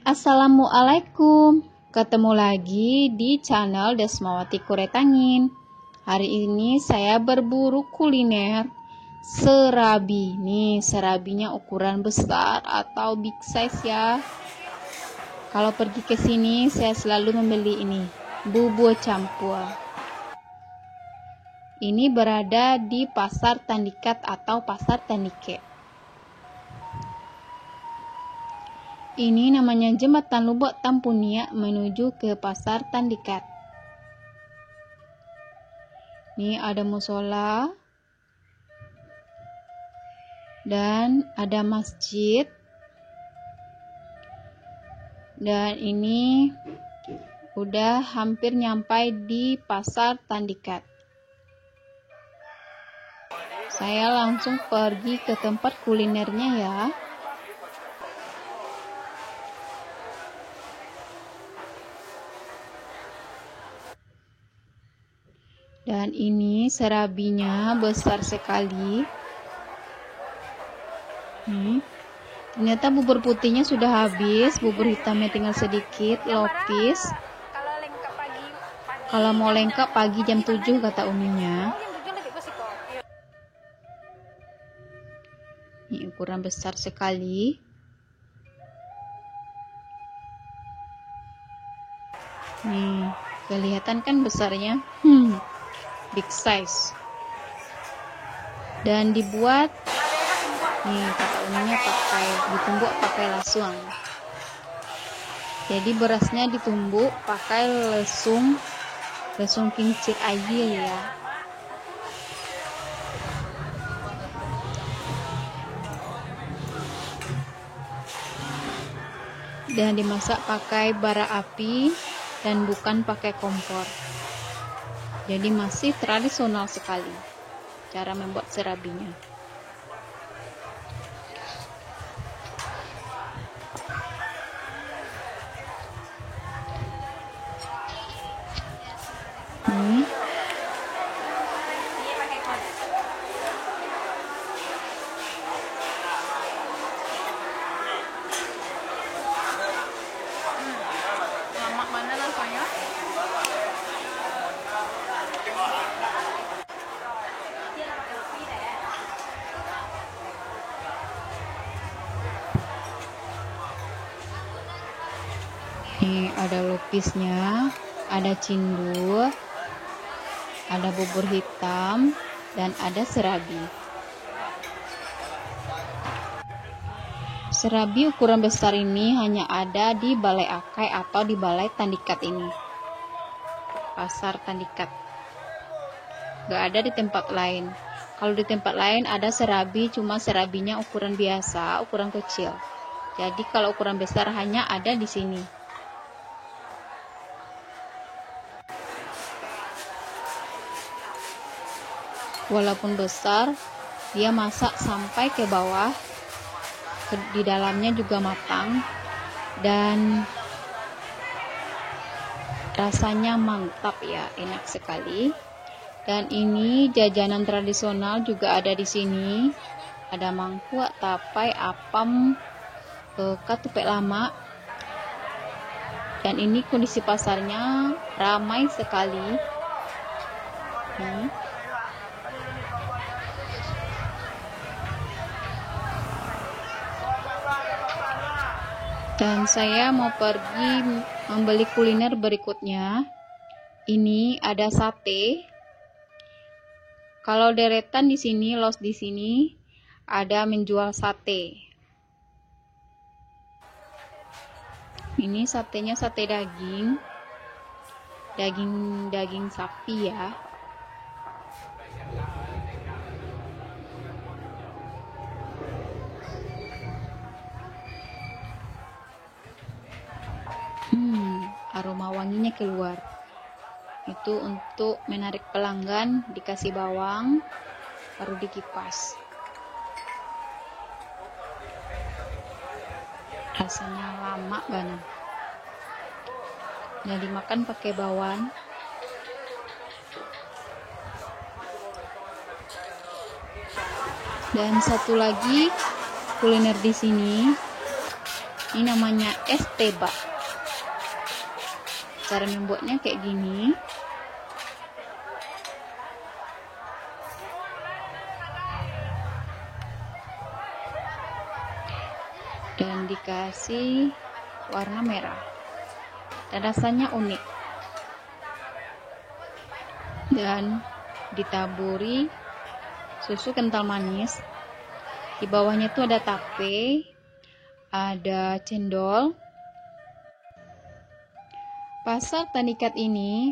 Assalamualaikum, ketemu lagi di channel Desmawati Kuretangin. Hari ini saya berburu kuliner serabi. Nih, serabinya ukuran besar atau big size ya. Kalau pergi ke sini saya selalu membeli ini, bubur campur. Ini berada di Pasar Tandikat atau Pasar Tandike. Ini namanya Jembatan Lubuk Tampunia menuju ke Pasar Tandikat. Ini ada musola dan ada masjid. Dan ini udah hampir nyampai di Pasar Tandikat. Saya langsung pergi ke tempat kulinernya ya. Dan ini serabinya besar sekali. Ternyata bubur putihnya sudah habis, bubur hitamnya tinggal sedikit, lopis. Kalau mau lengkap pagi jam 7 kata uminya. Ini ukuran besar sekali. Nih, kelihatan kan besarnya? Big size. Dan dibuat nih kata uminya ditumbuk pakai lasuang. Jadi berasnya ditumbuk pakai lesung kincir air ya. Dan dimasak pakai bara api dan bukan pakai kompor. Jadi masih tradisional sekali cara membuat serabinya. Nih ada lopisnya, ada cindur, ada bubur hitam, dan ada serabi. Serabi ukuran besar ini hanya ada di Balai Akai atau di Balai Tandikat ini. Pasar Tandikat. Gak ada di tempat lain. Kalau di tempat lain ada serabi, cuma serabinya ukuran biasa, ukuran kecil. Jadi kalau ukuran besar hanya ada di sini. Walaupun besar, dia masak sampai ke bawah, di dalamnya juga matang, dan rasanya mantap ya, enak sekali. Dan ini jajanan tradisional juga ada di sini. Ada mangkuak, tapai, apam, katupek lama. Dan ini kondisi pasarnya ramai sekali. Dan saya mau pergi membeli kuliner berikutnya. Ini ada sate. Kalau deretan di sini, los di sini ada menjual sate. Ini satenya sate daging sapi ya. Aroma wanginya keluar. Itu untuk menarik pelanggan, dikasih bawang, baru dikipas. Rasanya lama banget. Nah, dimakan pakai bawang. Dan satu lagi kuliner di sini Ini namanya es teba. Cara membuatnya kayak gini. Dan dikasih warna merah. Dan rasanya unik. Dan ditaburi susu kental manis. Di bawahnya tuh ada tape, ada cendol. Pasar Tanikat ini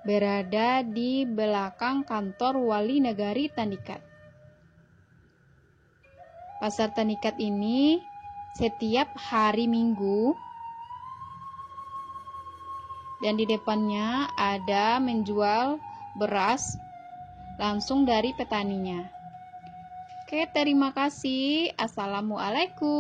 berada di belakang kantor Wali Negari Tanikat. Pasar Tanikat ini setiap hari Minggu, dan di depannya ada menjual beras langsung dari petaninya. Oke, terima kasih. Assalamualaikum.